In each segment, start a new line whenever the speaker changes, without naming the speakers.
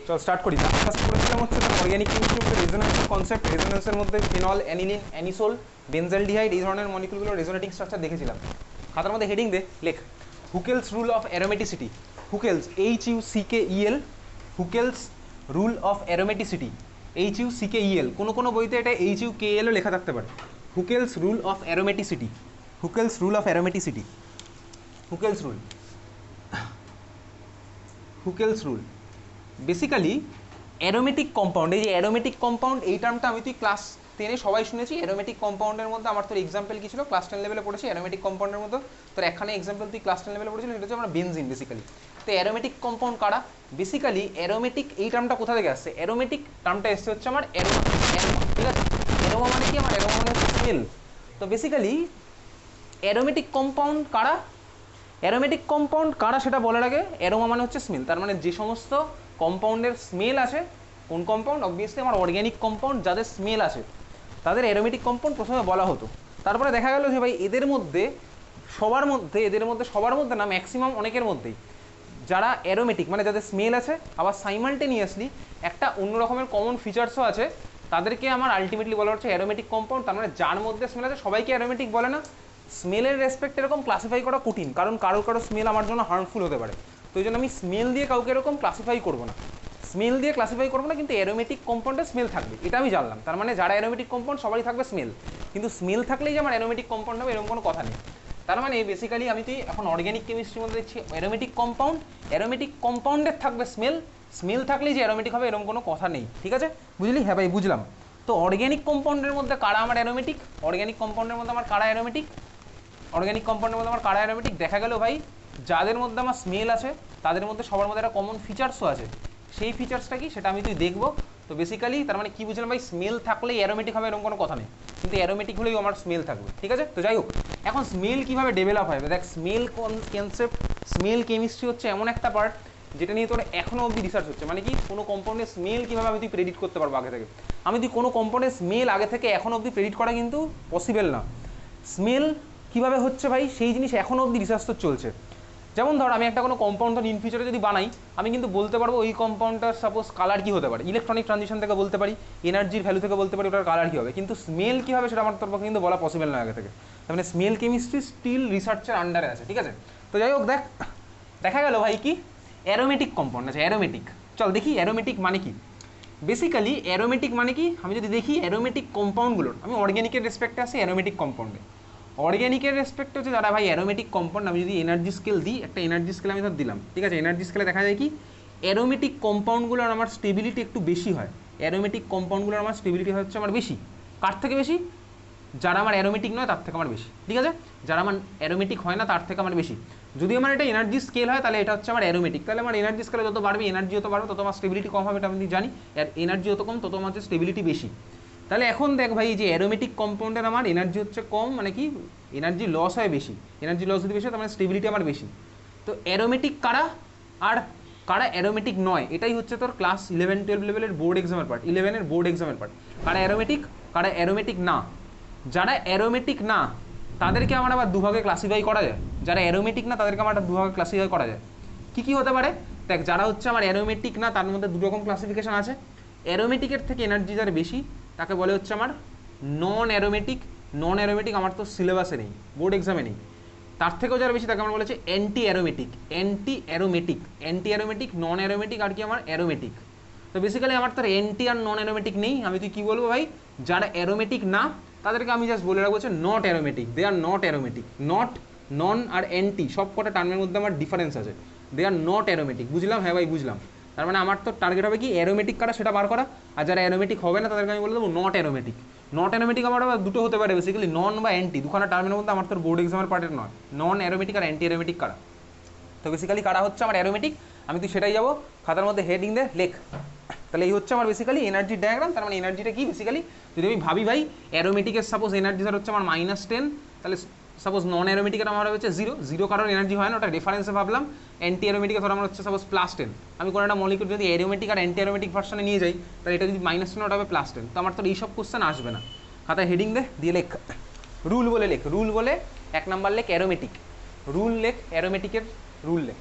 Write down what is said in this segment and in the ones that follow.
চল স্টার্ট করি। ফার্স্ট করেছিলাম হচ্ছে অর্গ্যানিক কেমিস্ট্রি মধ্যে রেজোনেন্সের কনসেপ্ট, রেজোনেন্সের মধ্যে ফিনল, অ্যানিলিন, অ্যানিসোল, বেনজেলডিহাইড এই ধরনের মলিকুলগুলো রেজোনেটিং স্ট্রাকচার দেখেছিলাম। খাতার মধ্যে হেডিং দে, লেখ Huckel's rule of aromaticity. Huckel's HUCKEL, Huckel's rule of aromaticity, HUCKEL। কোনো বইতে এটা HUKL ও লেখা থাকতে পারে। Huckel's rule of aromaticity, Huckel's rule of aromaticity, Huckel's rule, Huckel's rule. Basically aromatic compound, এই যে অ্যারোমেটিক কম্পাউন্ড এই টার্মটা আমি তুই ক্লাস 10-এ সবাই শুনেছি। অ্যারোমেটিক কম্পাউন্ডের মধ্যে আমার তোর এক্সাম্পল কি ছিল, ক্লাস 10 লেভেলে পড়েছি। অ্যারোমেটিক কম্পাউন্ডের মধ্যে তোর একখানে এক্সাম্পল তুই ক্লাস 10 লেভেলে পড়েছিলি, সেটা হচ্ছে আমরা বেনজিন বেসিক্যালি। তো অ্যারোমেটিক কম্পাউন্ড কারা? বেসিক্যালি অ্যারোমেটিক এই টার্মটা কোথা থেকে আসছে? অ্যারোমেটিক টার্মটা এসছে হচ্ছে আমার অ্যারোমা, ঠিক আছে? অ্যারোমা মানে কি? আমার অ্যারোমা মানে হচ্ছে স্মেল। তো বেসিক্যালি অ্যারোমেটিক কম্পাউন্ড কারা? অ্যারোমেটিক কম্পাউন্ড কারা সেটা বলার আগে, অ্যারোমা মানে হচ্ছে স্মেল। তার মানে যে সমস্ত কম্পাউন্ডের স্মেল আছে, কোন কম্পাউন্ড? অবভিয়াসলি আমার অর্গ্যানিক কম্পাউন্ড যাদের স্মেল আছে তাদের অ্যারোমেটিক কম্পাউন্ড প্রথমে বলা হতো। তারপরে দেখা গেল যে ভাই এদের মধ্যে সবার মধ্যে না, ম্যাক্সিমাম অনেকের মধ্যেই যারা অ্যারোমেটিক মানে যাদের স্মেল আছে, আবার সাইমালটেনিয়াসলি একটা অন্য রকমের কমন ফিচার্সও আছে, তাদেরকে আমার আলটিমেটলি বলা হচ্ছে অ্যারোমেটিক কম্পাউন্ড। তার মানে যার মধ্যে স্মেল আছে সবাইকে অ্যারোমেটিক বলে না। স্মেলের রেসপেক্ট এরকম ক্লাসিফাই করা কঠিন, কারণ কারো স্মেল আমার জন্য হার্মফুল হতে পারে। তো এই জন্য আমি স্মেল দিয়ে কাউকে এরকম ক্লাসিফাই করবো না, কিন্তু অ্যারোমেটিক কম্পাউন্ডে স্মেল থাকবে, এটা আমি জানলাম। তার মানে যারা অ্যারোমেটিক কম্পাউন্ড সবারই থাকবে স্মেল, কিন্তু স্মেল থাকলেই যে আমার অ্যারোমেটিক কম্পাউন্ড হবে এরকম কোনো কথা নেই। তার মানে বেসিক্যালি আমি তুই এখন অর্গ্যানিক কেমিস্ট্রির মধ্যে দেখছি অ্যারোমেটিক কম্পাউন্ডের থাকবে স্মেল থাকলেই যে অ্যারোমেটিক হবে এরকম কোনো কথা নেই, ঠিক আছে? বুঝলি? হ্যাঁ ভাই বুঝলাম। তো অর্গ্যানিক কম্পাউন্ডের মধ্যে কারা আমার অ্যারোমেটিক? অর্গ্যানিক কম্পাউন্ডের মধ্যে আমার কারা অ্যারোমেটিক? দেখা গেল ভাই যাদের মধ্যে আমার স্মেল আছে তাদের মধ্যে সবার মধ্যে একটা কমন ফিচার্সও আছে। সেই ফিচার্সটা কি সেটা আমি তুই দেখবো। তো বেসিক্যালি তার মানে কি বুঝলাম ভাই, স্মেল থাকলেই অ্যারোমেটিক হবে এরকম কোনো কথা নেই, কিন্তু অ্যারোমেটিক হলেই আমার স্মেল থাকবে, ঠিক আছে? তো যাই হোক, এখন স্মেল কিভাবে ডেভেলপ হয় দেখ। স্মেল কনসেপ্ট, স্মেল কেমিস্ট্রি হচ্ছে এমন একটা পার্ট যেটা নিয়ে তোর এখনো অবধি রিসার্চ হচ্ছে। মানে কি, কোনো কম্পাউন্ডের স্মেল কিভাবে আমি তুই প্রেডিক্ট করতে পারবো আগে থেকে। কোনো কম্পাউন্ডের স্মেল আগে থেকে এখনো অবধি প্রেডিক্ট করা কিন্তু পসিবল না। স্মেল কিভাবে হচ্ছে ভাই সেই জিনিস এখনো অবধি রিসার্চ তো চলছে। যেমন ধর আমি একটা কোনো কম্পাউন্ড ইন ফিউচারে যদি বানাই, আমি কিন্তু বলতে পারবো ওই কম্পাউন্ডটার সাপোজ কালার কি হতে পারে, ইলেকট্রনিক ট্রানজিশন থেকে বলতে পারি, এনার্জির ভ্যালু থেকে বলতে পারি ওটার কালার কি হবে, কিন্তু স্মেল কি হবে সেটা আমার তোর পক্ষে কিন্তু বলা পসিবল নয় আগে থেকে। তার মানে স্মেল কেমিস্ট্রি স্টিল রিসার্চের আন্ডারে আছে, ঠিক আছে? তো যাই হোক, দেখা গেল ভাই কি অ্যারোমেটিক কম্পাউন্ড আছে। অ্যারোমেটিক, চল দেখি অ্যারোমেটিক মানে কি। বেসিক্যালি অ্যারোমেটিক মানে কি, আমি যদি দেখি অ্যারোমেটিক কম্পাউন্ডগুলোর, আমি অর্গ্যানিকের রেসপেক্টে আসি অ্যারোমেটিক কম্পাউন্ডে। অর্গ্যানিকের রেসপেক্ট হচ্ছে যারা ভাই অ্যারোমেটিক কম্পাউন্ড, আমি যদি এনার্জি স্কেল দিই, একটা এনার্জি স্কেল আমি ধর দিলাম, ঠিক আছে? এনার্জি স্কেলে দেখা যায় কি অ্যারোমেটিক কম্পাউন্ডগুলোর আমার স্টেবিলিটি একটু বেশি হয়। অ্যারোমেটিক কম্পাউন্ডগুলোর আমার স্টেবিলিটি হচ্ছে আমার বেশি। কার থেকে বেশি? যারা আমার অ্যারোমেটিক নয় তার থেকে আমার বেশি, ঠিক আছে? যারা আমার অ্যারোমেটিক হয় না তার থেকে আমার বেশি। যদি আমার এটা এনার্জি স্কেল হয় তাহলে এটা হচ্ছে আমার অ্যারোমেটিক। তাহলে আমার এনার্জি স্কেলে যত বাড়বে, এনার্জি যত বাড়বে তত আমার স্টেবিলিটি কম হবে, এটা আমি জানি। আর এনার্জি যত কম তত আমার হচ্ছে স্টেবিলিটি বেশি। তাহলে এখন দেখ ভাই, যে অ্যারোমেটিক কম্পাউন্ডের আমার এনার্জি হচ্ছে কম, মানে কি এনার্জি লস হয় বেশি। এনার্জি লস যদি বেশি হয় তার মানে স্টেবিলিটি আমার বেশি। তো অ্যারোমেটিক কারা আর কারা অ্যারোমেটিক নয়, এটাই হচ্ছে তোর ক্লাস 11-12 লেভেলের বোর্ড এক্সামের পার্ট, 11-এর বোর্ড এক্সামের পার্ট। কারা অ্যারোমেটিক, কারা অ্যারোমেটিক না। যারা অ্যারোমেটিক না তাদেরকে আমার আবার দুভাগে ক্লাসিফাই করা যায়। যারা অ্যারোমেটিক না তাদেরকে আমার দুভাগে ক্লাসিফাই করা যায়। কি হতে পারে দেখ, যারা হচ্ছে আমার অ্যারোমেটিক না তার মধ্যে দু রকম ক্লাসিফিকেশন আছে। অ্যারোমেটিকের থেকে এনার্জি যার বেশি তাকে বলে হচ্ছে আমার নন অ্যারোমেটিক। নন অ্যারোমেটিক আমার তো সিলেবাসে নেই, বোর্ড এক্সামে নেই। তার থেকেও যারা বেশি তাকে আমার বলেছে অ্যান্টি অ্যারোমেটিক। নন অ্যারোমেটিক আর কি আমার অ্যারোমেটিক। তো বেসিক্যালি আমার তার অ্যান্টি আর নন অ্যারোমেটিক নেই। আমি তুই কী বলবো ভাই, যারা অ্যারোমেটিক না তাদেরকে আমি জাস্ট বলে রাখবো হচ্ছে not aromatic. They are not aromatic. Not, non আর অ্যান্টি সব কটা টার্মের মধ্যে আমার ডিফারেন্স আছে। They are not aromatic. বুঝলাম? হ্যাঁ ভাই বুঝলাম। তার মানে আমার তো টার্গেট হবে কি অ্যারোমেটিক কারা সেটা বার করা, আর যারা অ্যারোমেটিক হবে না তাদেরকে আমি বলে দেবো নট অ্যারোমেটিক। নট অ্যারোমেটিক আমার আবার দুটো হতে পারে বেসিক্যালি, নন বা অ্যান্টি, দুখানা টার্মের মধ্যে আমার তোর বোর্ড এক্সামের পার্টের নয়। নন অ্যারোমেটিক আর অ্যান্টি অ্যারোমেটিক কারা। তো বেসিক্যালি কারা হচ্ছে আমার অ্যারোমেটিক, আমি তুই সেটাই যাবো। খাতার মধ্যে হেডিং দে, লেখ। তাহলে এই হচ্ছে আমার বেসিক্যালি এনার্জি ডায়াগ্রাম। তার মানে এনার্জিটা কি বেসিক্যালি, যদি আমি ভাবি ভাই অ্যারোমেটিকের সাপোজ এনার্জি স্যার হচ্ছে আমার -10, তাহলে সাপোজ নন অ্যারোমেটিকের আমার হচ্ছে 0 কারণ এনার্জি হয় না, ওটা রেফারেন্সে ভাবলাম। অ্যান্টি অ্যারোমেটিকে ধর আমার হচ্ছে সাপোজ +10। আমি কোনো একটা মলিকুল যদি অ্যারোমেটিক আর অ্যান্টি অ্যারোমেটিক ভার্সনে নিয়ে যাই, তাহলে এটা যদি -10 ওটা হবে +10। তো আমার তো এইসব কোশ্চেন আসবে না। খাতায় হেডিং দে, দিয়ে লেখ। রুল বলে লেখ, রুল বলে 1 নাম্বার লেখ অ্যারোমেটিক। রুল লেখ অ্যারোমেটিকের, রুল লেখ।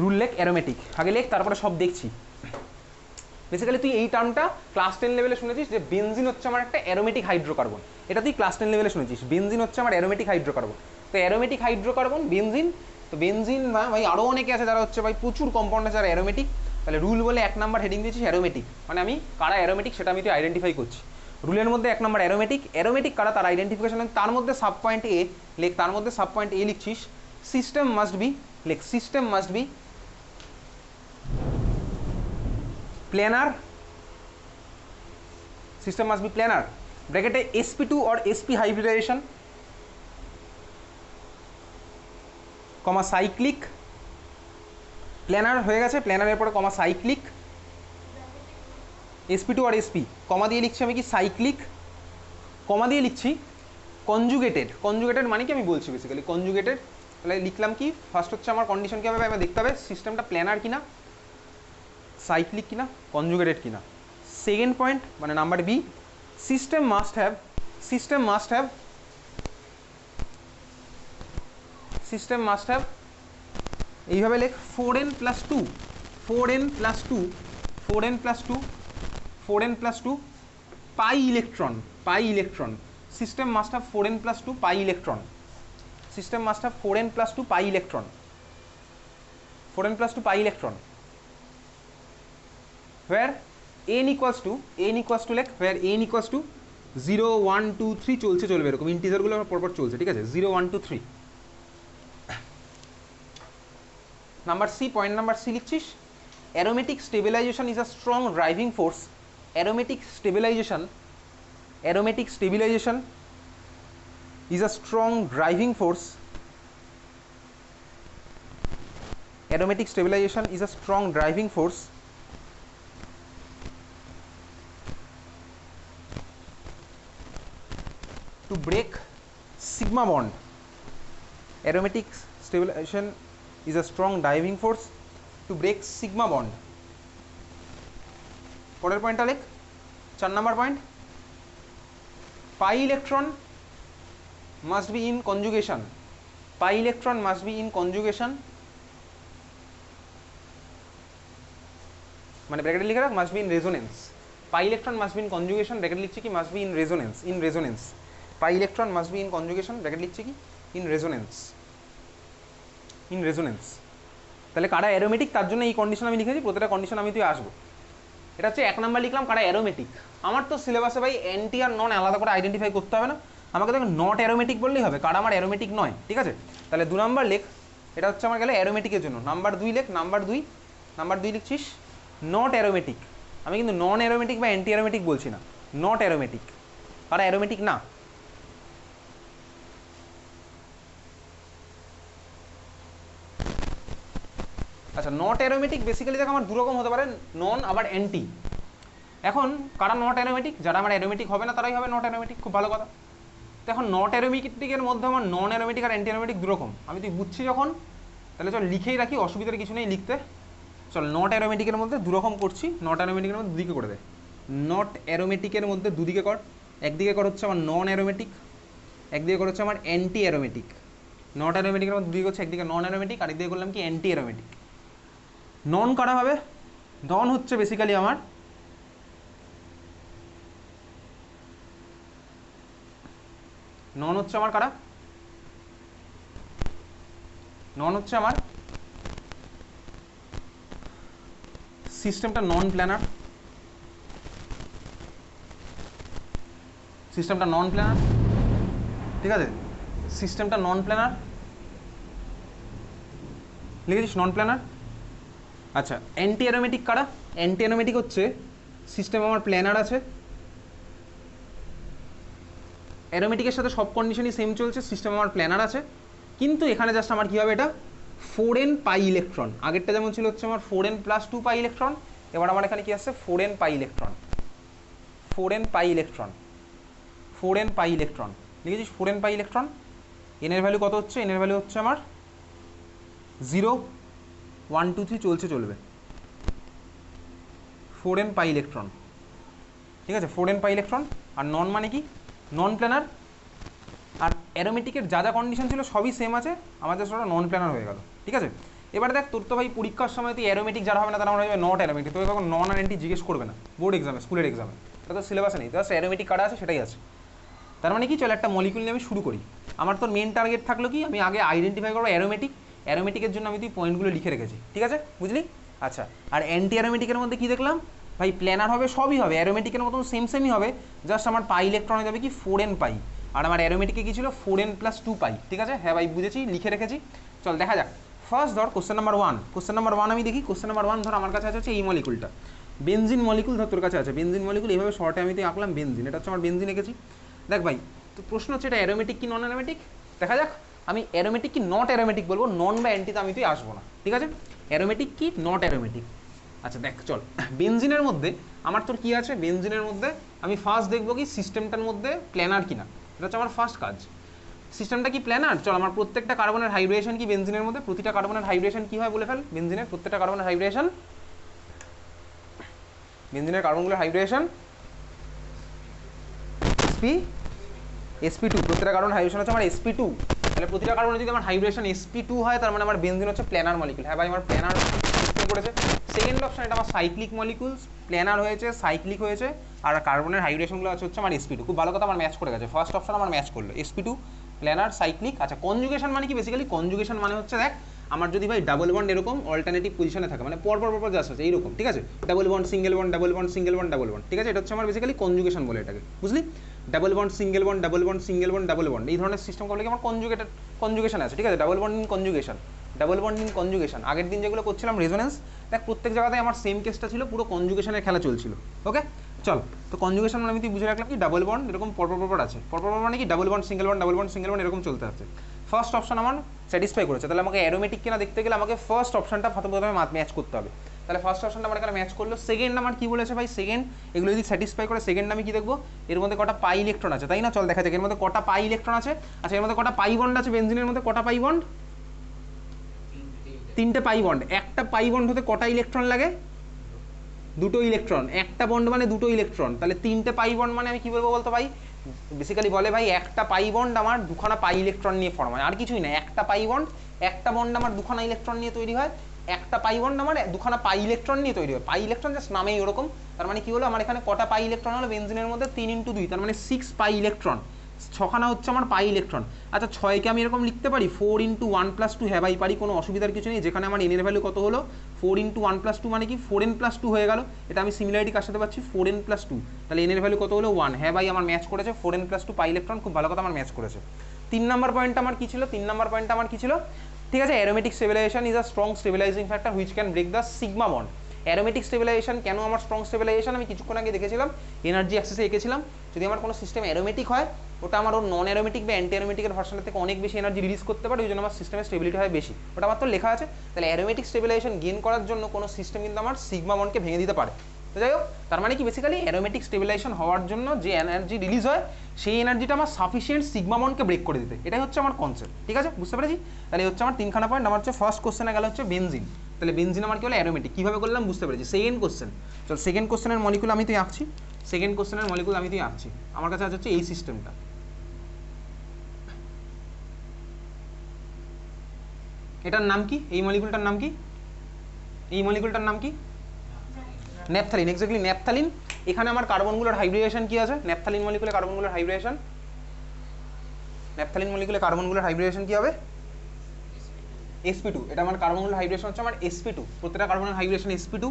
রুল লেখ অ্যারোমেটিক, আগে লেখ তারপরে সব দেখছি। বেসিক্যালি তুই এই টার্মটা ক্লাস 10 লেভেলে শুনেছিস যে বেনজিন হচ্ছে আমার একটা অ্যারোমেটিক হাইড্রোকার্বন, এটা তুই ক্লাস 10 লেভেলে শুনেছিস। বেনজিন হচ্ছে আমার অ্যারোমেটিক হাইড্রোকার্বন, তো অ্যারোমেটিক হাইড্রোকার্বন বেনজিন। তো বেনজিন বা ভাই আরও অনেকে আছে যারা হচ্ছে ভাই প্রচুর কম্পাউন্ড আছে যারা অ্যারোমেটিক। তাহলে রুল বলে 1 নাম্বার হেডিং দিয়েছিস অ্যারোমেটিক, মানে আমি কারা অ্যারোমেটিক সেটা আমি তুই আইডেন্টিফাই করছি। রুলের মধ্যে 1 নাম্বার অ্যারোমেটিক, অ্যারোমেটিক কারা তার আইডেন্টিফিকেশন। তার মধ্যে সাব পয়েন্ট এ লেখ, তার মধ্যে সাব পয়েন্ট এ লিখছিস সিস্টেম মাস্ট বি, লেখ system must be planar, system must be planar, ব্র্যাকেটে sp2 or sp hybridization, comma cyclic, planar হয়ে গেছে, প্ল্যানারের পরে কমা সাইক্লিক, sp2 আর sp কমা দিয়ে লিখছি আমি কি সাইক্লিক, কমা দিয়ে লিখছি কনজুগেটেড। কনজুগেটেড মানে কি আমি বলছি বেসিক্যালি কনজুগেটেড। তাহলে লিখলাম কি, ফার্স্ট হচ্ছে আমার কন্ডিশন কী হবে, আমি দেখতে হবে সিস্টেমটা প্ল্যানার কিনা, সাইক্লিক কিনা, কনজুগেটেড কিনা। সেকেন্ড পয়েন্ট মানে number B, system must have এইভাবে লেখ 4n + 2 pi electron, system must have 4n + 2 pi electron, system must have 4n + 2 pi electron, 4n + 2 pi electron, where n equals to লেখ where n equals to 0 1 2 3 চলবে এরকম ইন্টিজারগুলো আমার পরপর চলছে, ঠিক আছে 0 1 2 3। Number C, point number C লিখছিস aromatic stabilization is a strong driving force, aromatic stabilization is a strong driving force, aromatic stabilization is a strong driving force to break sigma bond. Aromatic stabilization is a strong driving force to break sigma bond. পরের পয়েন্টটা লেখ 4 number point, pi electron must be in conjugation, pi electron must be in conjugation, মানে ব্র্যাকেটে লিখে রাখ must be in resonance, pi electron must be in conjugation, bracket লিখছি কি must be in resonance, pi electron must be in conjugation, bracket লিখছি কি in resonance। তাহলে কারা অ্যারোমেটিক তার জন্য এই কন্ডিশন আমি লিখেছি, প্রতিটা কন্ডিশন আমি তুই আসবো। এটা হচ্ছে 1 নাম্বার লিখলাম কারা অ্যারোমেটিক। আমার তো সিলেবাসে ভাই অ্যান্টি আর নন আলাদা করে আইডেন্টিফাই করতে হবে না, আমাকে দেখো নট অ্যারোমেটিক বললেই হবে, কারা আমার অ্যারোমেটিক নয়, ঠিক আছে। তাহলে 2 নাম্বার লেখ, এটা হচ্ছে আমার গেলে অ্যারোমেটিকের জন্য। নাম্বার 2 লেখ, নাম্বার 2 লিখছিস নট অ্যারোমেটিক, আমি কিন্তু নন অ্যারোমেটিক বা অ্যান্টি অ্যারোমেটিক বলছি না, নট অ্যারোমেটিক, কারা অ্যারোমেটিক না। আচ্ছা, নট অ্যারোমেটিক বেসিক্যালি দেখো আমার 2 রকম হতে পারে, নন আবার অ্যান্টি। এখন কারা নট অ্যারোমেটিক, যারা আমার অ্যারোমেটিক হবে না তারাই হবে নট অ্যারোমেটিক, খুব ভালো কথা। তো এখন নট অ্যারোমেটিকের মধ্যে আমার নন অ্যারোমেটিক আর অ্যান্টি অ্যারোমেটিক 2 রকম, আমি তুই বুঝছি যখন তাহলে চল লিখেই রাখি, অসুবিধার কিছু নেই লিখতে। চল নট অ্যারোমেটিকের মধ্যে 2 রকম করছি, নট অ্যারোমেটিকের মধ্যে দুদিকে করে দে, নট অ্যারোমেটিকের মধ্যে দুদিকে কর, একদিকে কর হচ্ছে আমার নন অ্যারোমেটিক, একদিকে কর হচ্ছে আমার অ্যান্টি অ্যারোমেটিক। নট অ্যারোমেটিকের মধ্যে দুদিকে হচ্ছে, একদিকে নন অ্যারোমেটিক আর একদিকে করলাম কি অ্যান্টি অ্যারোমেটিক। নন কারা হবে, নন হচ্ছে বেসিক্যালি আমার কারা, নন হচ্ছে আমার সিস্টেমটা নন প্ল্যানার, ঠিক আছে, সিস্টেমটা নন প্ল্যানার লিখেছিস, নন প্ল্যানার। আচ্ছা, অ্যান্টি অ্যারোমেটিক কারা, অ্যান্টি অ্যারোমেটিক হচ্ছে সিস্টেম আমার প্ল্যানার আছে, অ্যারোমেটিকের সাথে সব কন্ডিশনই সেম চলছে, সিস্টেম আমার প্ল্যানার আছে, কিন্তু এখানে জাস্ট আমার কী হবে, এটা 4n পাই ইলেকট্রন, আগেরটা যেমন ছিল হচ্ছে আমার 4n + 2 পাই ইলেকট্রন, এবার আমার এখানে কি আসছে 4n pi electron, 4n pi electron লিখেছিস, 4n পাই ইলেকট্রন। এনের ভ্যালু কত হচ্ছে, এনের ভ্যালু হচ্ছে আমার 0 1 2 3 চলবে, 4n পাই ইলেকট্রন, ঠিক আছে, 4n পাই ইলেকট্রন। আর নন মানে কি, নন প্ল্যানার। আর অ্যারোমেটিকের যা যা কন্ডিশন ছিল সবই সেম আছে, আমাদের সেটা নন প্ল্যানার হয়ে গেল, ঠিক আছে। এবার দেখ তোর তো ভাই পরীক্ষার সময় তুই অ্যারোমেটিক যারা হবে না তারা আমরা নট অ্যারোমেটিক, তোকে কখন নন আর অ্যান্টি জিজ্ঞেস করবে না বোর্ড এক্সামে, স্কুলের এক্সামে, এটা তো সিলেবাসে নেই, জাস্ট অ্যারোমেটিক কারা আছে সেটাই আছে। তার মানে কি, চল একটা মলিকুল নিয়ে আমি শুরু করি। আমার তোর মেন টার্গেট থাকলো কি, আমি আগে আইডেন্টিফাই করবো অ্যারোমেটিক, অ্যারোমেটিকের জন্য আমি তুই পয়েন্টগুলো লিখে রেখেছি, ঠিক আছে বুঝলি। আচ্ছা, আর অ্যান্টি অ্যারোমেটিকের মধ্যে কি দেখলাম ভাই, প্ল্যানার হবে, সবই হবে অ্যারোমেটিকের মতন সেমই হবে, জাস্ট আমার পাই ইলেকট্রন হয়ে যাবে কি 4n পাই, আর আমার অ্যারোমেটিকে কি ছিল 4n + 2 পাই, ঠিক আছে। হ্যাঁ ভাই বুঝেছি, লিখে রেখেছি। চল দেখা যাক। ফার্স্ট ধর কোশ্চেন নাম্বার 1 আমি দেখি। কোশ্চেন নাম্বার 1 ধর আমার কাছে আছে হচ্ছে এই মলিকুলটা, বেনজিন মলিকুল ধর তোর কাছে আছে, বেনজিন মলিকুল এইভাবে শর্টে আমি তো আঁকলাম বেনজিন, এটা হচ্ছে আমার বেনজিন এঁকেছি। দেখ ভাই, তো প্রশ্ন হচ্ছে এটা অ্যারোমেটিক কি নন অ্যারোমেটিক, দেখা যাক। আমি অ্যারোমেটিক কি নট অ্যারোমেটিক বলবো, নন বা অ্যান্টিতে আমি তুই আসবো না, ঠিক আছে। অ্যারোমেটিক কি নট অ্যারোমেটিক, আচ্ছা দেখ চল। বেনজিনের মধ্যে আমার তোর কি আছে, বেনজিনের মধ্যে আমি ফার্স্ট দেখবো কি সিস্টেমটার মধ্যে প্ল্যানার কিনা, এটা হচ্ছে আমার ফার্স্ট কাজ। সিস্টেমটা কি প্ল্যানার, চল আমার প্রত্যেকটা কার্বনের হাইব্রিডেশন কি বেনজিনের মধ্যে, প্রতিটা কার্বনের হাইব্রিডেশন কি হয় বলে ফেল, বেনজিনের প্রত্যেকটা কার্বনের হাইব্রিডেশন, বেনজিনের কার্বনগুলোর হাইব্রিডেশন sp2, প্রতিটা কার্বন হাইব্রিডেশন হচ্ছে আমার sp2, তাহলে প্রতিটা কার্বনে যদি আমার হাইব্রিডেশন sp2 হয় তার মানে আমার বেনজিন হচ্ছে প্ল্যানার মলিকুল। হ্যাঁ ভাই আমার প্ল্যানার সিস্টেম করেছে। সেকেন্ড অপশন, এটা আমার সাইক্লিক মলিকুলস, প্ল্যানার হয়েছে, সাইক্লিক হয়েছে, আর কার্বনের হাইব্রিডেশনগুলো হচ্ছে আমার sp2, খুব ভালো কথা আমার ম্যাচ করে গেছে, ফার্স্ট অপশন আমার ম্যাচ করলো sp2 প্ল্যানার সাইক্লিক। আচ্ছা কনজুগেশন মানে কি, বেসিক্যালি কনজুগেশন মানে হচ্ছে দেখ আমার যদি ভাই ডাবল বন্ড এরকম অল্টারনেটিভ পজিশনে থাকে, মানে পরপর জাস্ট আছে এইরকম, ঠিক আছে, double bond single bond double bond single bond double bond, ঠিক আছে, এটা হচ্ছে আমার বেসিক্যালি কনজুগেশন বলে এটাকে, বুঝলি। Double bond single bond double bond single bond double bond এই ধরনের সিস্টেম করলে কি আমার কনজুগেশন আছে, ঠিক আছে, double bond in conjugation, double bond in conjugation. আগের দিন যেগুলো করছিলাম রেজোনেন্স, দেখ প্রত্যেক জায়গাতে আমার সেম কেসটা ছিল, পুরো কনজুগেশনের খেলা চলছিল। ওকে চল, তো কনজুগেশন মানে আমি তুই বুঝে রাখলাম কি ডাবল বন্ড এরকম পরপর আছে, পরপর মানে কি double bond single bond double bond single bond এরকম চলতে আছে। ফার্স্ট অপশন আমার স্যাটিসফাই করেছে, তাহলে আমাকে অ্যারোমেটিক কিনা দেখতে গেলে আমাকে ফার্স্ট অপশনটা প্রথমে ম্যাচ করতে হবে, তাহলে ফার্স্ট অপশনটা আমার এখানে ম্যাচ করলো। সেকেন্ড আমার কি বলেছে ভাই, সেকেন্ড এগুলো যদি স্যাটিসফাই করে সেকেন্ড আমি কি দেখবো, এর মধ্যে কটা পাই ইলেকট্রন আছে, তাই না, চল দেখা যাক এর মধ্যে কটা পাই ইলেকট্রন আছে। আচ্ছা এর মধ্যে কটা পাই বন্ড আছে, বেনজিনের মধ্যে কটা পাই বন্ড, 3টে পাই বন্ড, একটা পাই বন্ড হতে কটা ইলেকট্রন লাগে, 2টো ইলেকট্রন, একটা বন্ড মানে 2টো ইলেকট্রন, তাহলে 3টে পাই বন্ড মানে আমি কি বলবো বলতো ভাই, বেসিক্যালি বলে ভাই একটা পাই বন্ড আমার দুখানা পাই ইলেকট্রন নিয়ে ফর্ম হয়, আর কিছুই না, একটা পাই বন্ড, একটা বন্ড আমার দুখানা ইলেকট্রন নিয়ে তৈরি হয়, একটা পাই বন্ড আমার দুখানা পাই ইলেকট্রন নিয়ে তৈরি হয়, পাই ইলেকট্রন জাস্ট নামেই ওরকম। তার মানে কি হলো, আমার এখানে কটা পাই ইলেকট্রন হলো, বেনজিনের মধ্যে 3 × 2, তার মানে 6 পাই ইলেকট্রন, 6খানা হচ্ছে আমার পাই ইলেকট্রন। আচ্ছা 6কে আমি এরকম লিখতে পারি 4 × 1 + 2, হ্যাঁ ভাই পারি, কোনো অসুবিধার কিছু নেই, যেখানে আমার এনের ভ্যালু কত হলো 4 × 1 + 2 মানে কি 4n + 2 হয়ে গেল, এটা আমি সিমিলারিটি কার সাথে পাচ্ছি 4n + 2, তাহলে এনের ভ্যালু কত হলো 1, হ্যাঁ ভাই আমার ম্যাচ করেছে 4n + 2 পাই ইলেকট্রন, খুব ভালো কথা আমার ম্যাচ করেছে। 3 নম্বর পয়েন্টটা আমার কি ছিল, 3 নম্বর পয়েন্টটা আমার কি ছিল, ঠিক আছে, aromatic stabilization is a strong stabilizing factor which can break the sigma bond. Aromatic stabilization কেন আমার স্ট্রং স্টেবিলাইজেশন, আমি কিছুক্ষণ আগে দেখেছিলাম এনার্জি অ্যাক্সেসে এঁকেছিলাম, যদি আমার কোনো সিস্টেম অ্যারোমেটিক হয় ওটা আমার ওর নন অ্যারোমেটিক বা অ্যান্টি অ্যারোমেটিকের ভার্সনের থেকে অনেক বেশি এনার্জি রিলিজ করতে পারে, ওই জন্য আমার সিস্টেমের স্টেবিলিটি হয় বেশি, ওটা আমার তো লেখা আছে। তাহলে অ্যারোমেটিক স্টেবিলাইজেশন গেইন করার জন্য কোনো সিস্টেম কিন্তু আমার সিগমা বন্ডকে ভেঙে দিতে পারে। তো যাই হোক, তার মানে কি বেসিক্যালি অ্যারোমেটিক স্টেবিলাইজেশন হওয়ার জন্য যে এনার্জি রিলিজ হয় সেই এনার্জিটা আমার সাফিসিয়েন্ট সিগমা বন্ডকে ব্রেক করে দিতে, এটাই হচ্ছে আমার কনসেপ্ট, ঠিক আছে বুঝতে পেরেছি। তাহলে হচ্ছে আমার 3খানা পয়েন্ট, আমার হচ্ছে ফার্স্ট কোশ্চেনে গেল হচ্ছে বেনজিন, তাহলে বেনজিন আমার কি হলো অ্যারোমেটিক, কীভাবে করলাম বুঝতে পেরেছি। সেকেন্ড কোশ্চেন, চল সেকেন্ড কোশ্চেনের মলিকুল আমি তুই আঁকছি, সেকেন্ড কোশ্চেনের মলিকুল আমি তুই আঁকছি, আমার কাছে আছে হচ্ছে এই সিস্টেমটা, এটার নাম কি, এই মলিকুলটার নাম কি, এই মলিকুলটার নাম কি, ন্যাপথালিন, এক্স্যাক্টলি ন্যাপথালিন। এখানে আমার কার্বনগুলোর হাইব্রিডেশন কি আছে, ন্যাপথালিন মলিকুলে কার্বনগুলোর হাইব্রিডেশন, ন্যাপথালিন মলিকুলে কার্বনগুলোর হাইব্রিডেশন কি হবে sp2, এটা আমার কার্বনগুলোর হাইব্রিডেশন হচ্ছে আমার sp2, প্রত্যেকটা কার্বনের হাইব্রিডেশন sp2।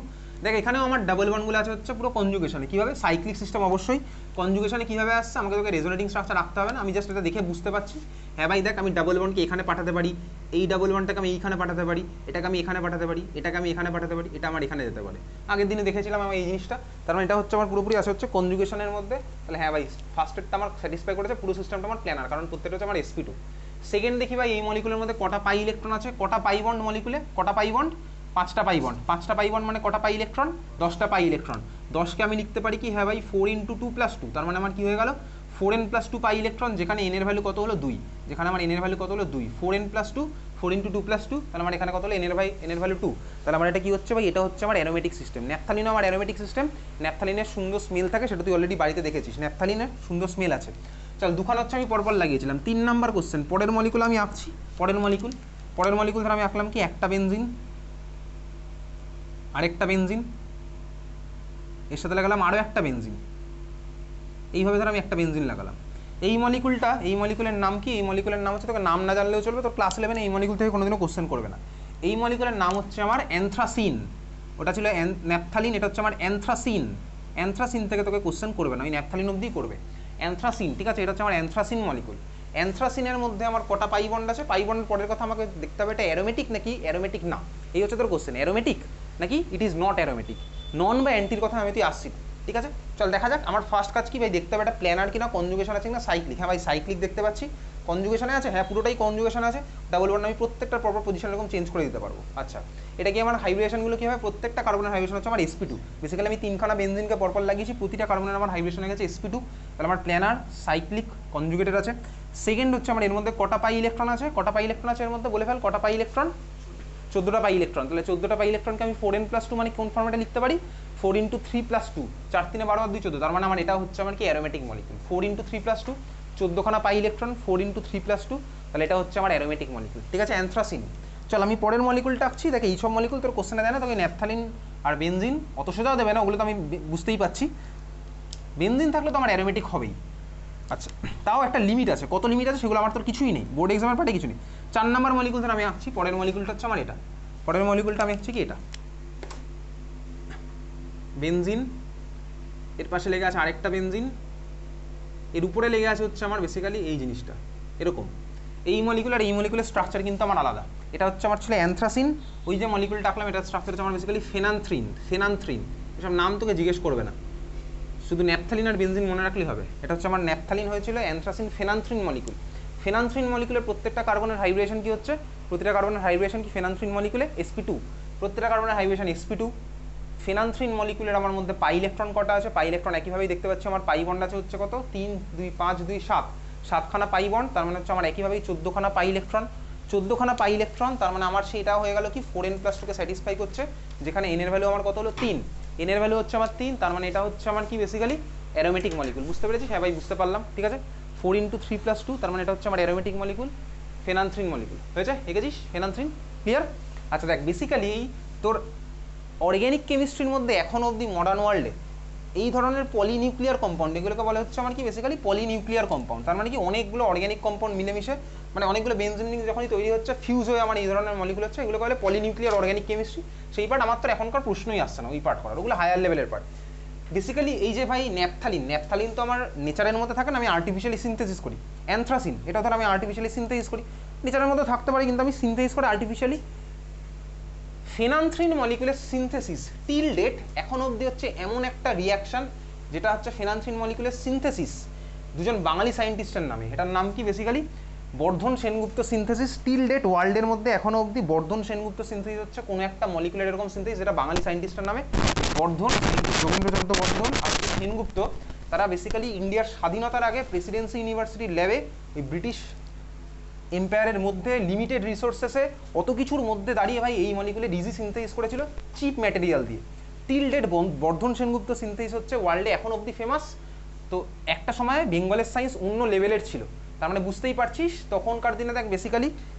দেখ এখানেও আমার ডাবল বন্ডগুলো আছে হচ্ছে পুরো কনজুগেশনে, কীভাবে সাইক্লিক সিস্টেম অবশ্যই, কনজুগেশনে কীভাবে আসছে আমাকে তোকে রেজোনেটিং স্ট্রাকচার রাখতে হবে না, আমি জাস্ট এটা দেখে বুঝতে পারছি। হ্যাঁ ভাই দেখ আমি ডাবল বন্ডকে এখানে পাঠাতে পারি, এই ডাবল বন্ডটাকে আমি এইখানে পাঠাতে পারি, এটাকে আমি এখানে পাঠাতে পারি, এটাকে আমি এখানে পাঠাতে পারি, এটা আমার এখানে যেতে পারে, আগের দিনে দেখেছিলাম আমি এই জিনিসটা, তার মানে এটা হচ্ছে আমার পুরোপুরি আসে হচ্ছে কনজুগেশনের মধ্যে। তাহলে হ্যাঁ ভাই ফার্স্টেরটা আমার স্যাটিসফাই করেছে, পুরো সিস্টেমটা আমার প্ল্যানার, কারণ প্রত্যেকটা হচ্ছে আমার sp2। সেকেন্ড দেখি ভাই এই মলিকুলের মধ্যে কটা পাই ইলেকট্রন আছে, কটা পাই বন্ড মলিকুলে, কটা পাই বন্ড, 5টা পাই বন্ড, 5টা পাই বন্ড মানে কটা পাই ইলেকট্রন, 10টা পাই ইলেকট্রন, 10কে আমি লিখতে পারি কি, হ্যাঁ ভাই 4 × 2 + 2, তার মানে আমার কি হয়ে গেল 4n + 2 পাই ইলেকট্রন, যেখানে n এর ভ্যালু কত হলো 2, যেখানে আমার n এর ভ্যালু কত হলো 2, 4n + 2, 4 × 2 + 2, তাহলে আমার এখানে কত হলো n এর ভ্যালু 2, তাহলে আমার এটা কি হচ্ছে ভাই, এটা হচ্ছে আমার অ্যারোমেটিক সিস্টেম। ন্যাপথালিনও আমার অ্যারোমেটিক সিস্টেম, ন্যাপথালিনের সুন্দর স্মেল থাকে, সেটা তুই অলরেডি বাড়িতে দেখেছিস, ন্যাপথালিনের সুন্দর স্মেল আছে। চল দুখানা হচ্ছে আমি পরপর লাগিয়েছিলাম। 3 নাম্বার কোশ্চেন, পরের মলিকুল আমি আঁকছি, পরের মলিকুল পরের মলিকুল ধর আমি আঁকলাম কি একটা বেনজিন, আরেকটা বেনজিন, এর সাথে লাগালাম আরও একটা বেনজিন, এইভাবে ধর আমি একটা বেনজিন লাগালাম। এই মলিকুলটা, এই মলিকুলের নাম কি? এই মলিকুলের নাম হচ্ছে, তোকে নাম না জানলেও চলবে, তোর ক্লাস 11 এই মলিকুল থেকে কোনোদিনও কোশ্চেন করবে না। এই মলিকুলের নাম হচ্ছে আমার অ্যানথ্রাসিন। ওটা ছিল ন্যাপথালিন, এটা হচ্ছে আমার অ্যানথ্রাসিন। অ্যানথ্রাসিন থেকে তোকে কোশ্চেন করবে না, ওই ন্যাপথালিন অবধি করবে। অ্যানথ্রাসিন, ঠিক আছে, এটা হচ্ছে আমার অ্যানথ্রাসিন মলিকুল। অ্যানথ্রাসিনের মধ্যে আমার কটা পাই বন্ড আছে? পাই বন্ডের পরের কথা আমাকে দেখতে হবে, এটা অ্যারোমেটিক নাকি অ্যারোমেটিক না, এই হচ্ছে তোর কোশ্চেন। অ্যারোমেটিক নাকি ইট ইজ নট অ্যারোমেটিক, নন বা অ্যান্টির কথা আমি তুই আসছি, ঠিক আছে। চল দেখা যাক। আমার ফার্স্ট কাজ কি ভাই, দেখতে হবে এটা প্ল্যানার কিনা, কনজুগেশন আছে কিনা, সাইক্লিক। হ্যাঁ ভাই সাইক্লিক দেখতে পাচ্ছি, কনজুগেশনে আছে, হ্যাঁ পুরোটাই কনজুগেশন আছে। ডাবল বন্ড আমি প্রত্যেকটা প্রপার পজিশন এরকম চেঞ্জ করে দিতে পারবো। আচ্ছা, এটা কি আমার হাইব্রিডেশনগুলো কি হবে? প্রত্যেকটা কার্বনের হাইব্রিডেশন হচ্ছে আমার sp2। বেসিক্যালি আমি তিনখানা বেনজিনকে পরপর লাগিয়েছি, প্রতিটা কার্বনের আমার হাইব্রিডেশন হয়ে গেছে sp2। তাহলে আমার প্ল্যানার, সাইক্লিক, কনজুগেটেড আছে। সেকেন্ড হচ্ছে আমার এর মধ্যে কটা পাই ইলেকট্রন আছে? কটা পাই ইলেকট্রন আছে এর মধ্যে বলে ফেল, কটা পাই ইলেকট্রন? 14টা pi electron. তাহলে 14টা পাই ইলেকট্রনকে আমি 4n+2 মানে কোন ফর্মেটে লিখতে পারি? 4 × 3+2, 4 3 12 আর 2 14। তার মানে আমার এটা হচ্ছে আমার কি অ্যারোমেটিক মলিকুল। 4 × 3+2, 14খানা পাই ইলেকট্রন, 4 × 3+2, তাহলে এটা হচ্ছে আমার অ্যারোমেটিক মলিকুল, ঠিক আছে, অ্যানথ্রাসিন। চল আমি পরের মলিকুলটা আঁকছি। দেখে এই সব মলিকুল তোর কোশ্চেনে দেয় না, তোকে ন্যাপথালিন আর বেনজিন অত সোজাও দেবে না, ওগুলো তো আমি বুঝতেই পাচ্ছি। বেনজিন থাকলে তো আমার অ্যারোমেটিক হবেই। আচ্ছা, তাও একটা লিমিট আছে। কত লিমিট আছে সেগুলো আমার তোর কিছুই নেই, বোর্ড এক্সামের পার্টে কিছু নেই। 4 নম্বর মলিকুল ধর আমি আঁকছি, পরের মলিকুলটা হচ্ছে আমার এটা। পরের মলিকুলটা আমি আঁকছি কি এটা, বেনজিন, এর পাশে লেগে আছে আরেকটা বেনজিন, এর উপরে লেগে আছে হচ্ছে আমার বেসিক্যালি এই জিনিসটা এরকম। এই মলিকুল আর এই মলিকুলের স্ট্রাকচার কিন্তু আমার আলাদা। এটা হচ্ছে আমার ছিল অ্যানথ্রাসিন, ওই যে মলিকুলটা আঁকলাম এটার স্ট্রাকচার হচ্ছে আমার বেসিক্যালি ফেনান্থ্রিন। ফেনান্থ্রিন এসব নাম তোকে জিজ্ঞেস করবে না, শুধু ন্যাপথালিন আর বেনজিন মনে রাখলেই হবে। এটা হচ্ছে আমার ন্যাপথালিন হয়েছিল, অ্যানথ্রাসিন ফেনান্থ্রিন মলিকুল। ফেনান্থ্রিন মলিকুলের প্রত্যেকটা কার্বনের হাইব্রিডেশন কি হচ্ছে? প্রতিটা কার্বনের হাইব্রিডেশন কি ফেনান্থ্রিন মলিকুলে? sp2। প্রত্যেকটা কার্বনের হাইব্রিডেশন sp2। ফেনান্থ্রিন মলিকুলের আমার মধ্যে পাই ইলেকট্রন কটা আছে? পাই ইলেকট্রন একইভাবেই দেখতে পাচ্ছি, আমার পাই বন্ড আছে হচ্ছে কত? 3 2 5 2 7, 7খানা পাই বন্ড, তার মানে হচ্ছে আমার একইভাবেই 14খানা পাই ইলেকট্রন। 14খানা পাই ইলেকট্রন, তার মানে আমার সেটা হয়ে গেল কি 4n+2 কে স্যাটিসফাই করছে, যেখানে n এর ভ্যালু আমার কত হলো? 3। n এর ভ্যালু হচ্ছে আমার 3, তার মানে এটা হচ্ছে আমার কি বেসিক্যালি অ্যারোমেটিক মলিকুল। বুঝতে পেরেছিস? হ্যাঁ ভাই বুঝতে পারলাম, ঠিক আছে। 4 × 3+2, তার মানে এটা হচ্ছে আমার অ্যারোমেটিক মলিকুল, ফেনান্থ্রিন মলিকুল। হয়েছে? এঁকেছিস ফেনান্থ্রিন, ক্লিয়ার? আচ্ছা দেখ, বেসিক্যালি তোর অর্গ্যানিক কেমিস্ট্রির মধ্যে এখন অবধি মডার্ন ওয়ার্ল্ডে এই ধরনের পলিনিউক্লিয়ার কম্পাউন্ড, এগুলোকে বলা হচ্ছে আমার কি বেসিক্যালি পলিনিউক্লিয়ার কম্পাউন্ড। তার মানে কি অনেকগুলো অর্গ্যানিক কম্পাউন্ড মিলেমিশে, মানে অনেকগুলো বেনজিন যখনই তৈরি হচ্ছে, ফিউজ হয়ে আমার এই ধরনের মলিকুল হচ্ছে, এগুলোকে বলে পলিনিউক্লিয়ার অর্গ্যানিক কেমিস্ট্রি। সেই পার্ট আমার তো এখনকার প্রশ্নই আসছে না ওই পার্ট করার, ওগুলো হায়ার লেভেলের পার্ট। বেসিক্যালি এই যে ভাই ন্যাপথালিন, ন্যাপথালিন তো আমার নেচারের মধ্যে থাকে না, আমি আর্টিফিশিয়ালি সিনথেসিস করি। অ্যানথ্রাসিন এটা ধর আমি আর্টিফিশিয়ালি সিনথেসিস করি, নেচারের মধ্যে থাকতে পারে কিন্তু আমি সিনথেসিস করে আর্টিফিশিয়ালি। ফেনান্থ্রিন মলিকুলের সিনথেসিস টিল ডেট এখন অবধি হচ্ছে এমন একটা রিয়াকশন যেটা হচ্ছে ফেনান্থ্রিন মলিকুলের সিনথেসিস দুজন বাঙালি সায়েন্টিস্টের নামে। এটার নাম কি বেসিক্যালি বর্ধন সেনগুপ্ত সিনথেসিস। টিল ডেট ওয়ার্ল্ডের মধ্যে এখনো অবধি বর্ধন সেনগুপ্ত সিনথেসিস হচ্ছে কোনো একটা মলিকুলের এরকম সিনথেসিস যেটা বাঙালি সায়েন্টিস্টের নামে বর্ধন, যোগেন্দ্রচন্দ্র বর্ধন আর সেনগুপ্ত। তারা বেসিক্যালি ইন্ডিয়ার স্বাধীনতার আগে প্রেসিডেন্সি ইউনিভার্সিটির ল্যাবে ওই ব্রিটিশ এম্পায়ারের মধ্যে লিমিটেড রিসোর্সেসে অত কিছুর মধ্যে দাঁড়িয়ে ভাই এই মলিকুলে ডিজি সিনথেসিস করেছিল চিপ ম্যাটেরিয়াল দিয়ে। টিল ডেট বর্ধন সেনগুপ্ত সিনথেসিস হচ্ছে ওয়ার্ল্ডে এখন অবধি ফেমাস। তো একটা সময় বেঙ্গলের সায়েন্স অন্য লেভেলের ছিল, তার মানে বুঝতেই পারছিস তখনকার দিনে দেখ বেসিক্যালি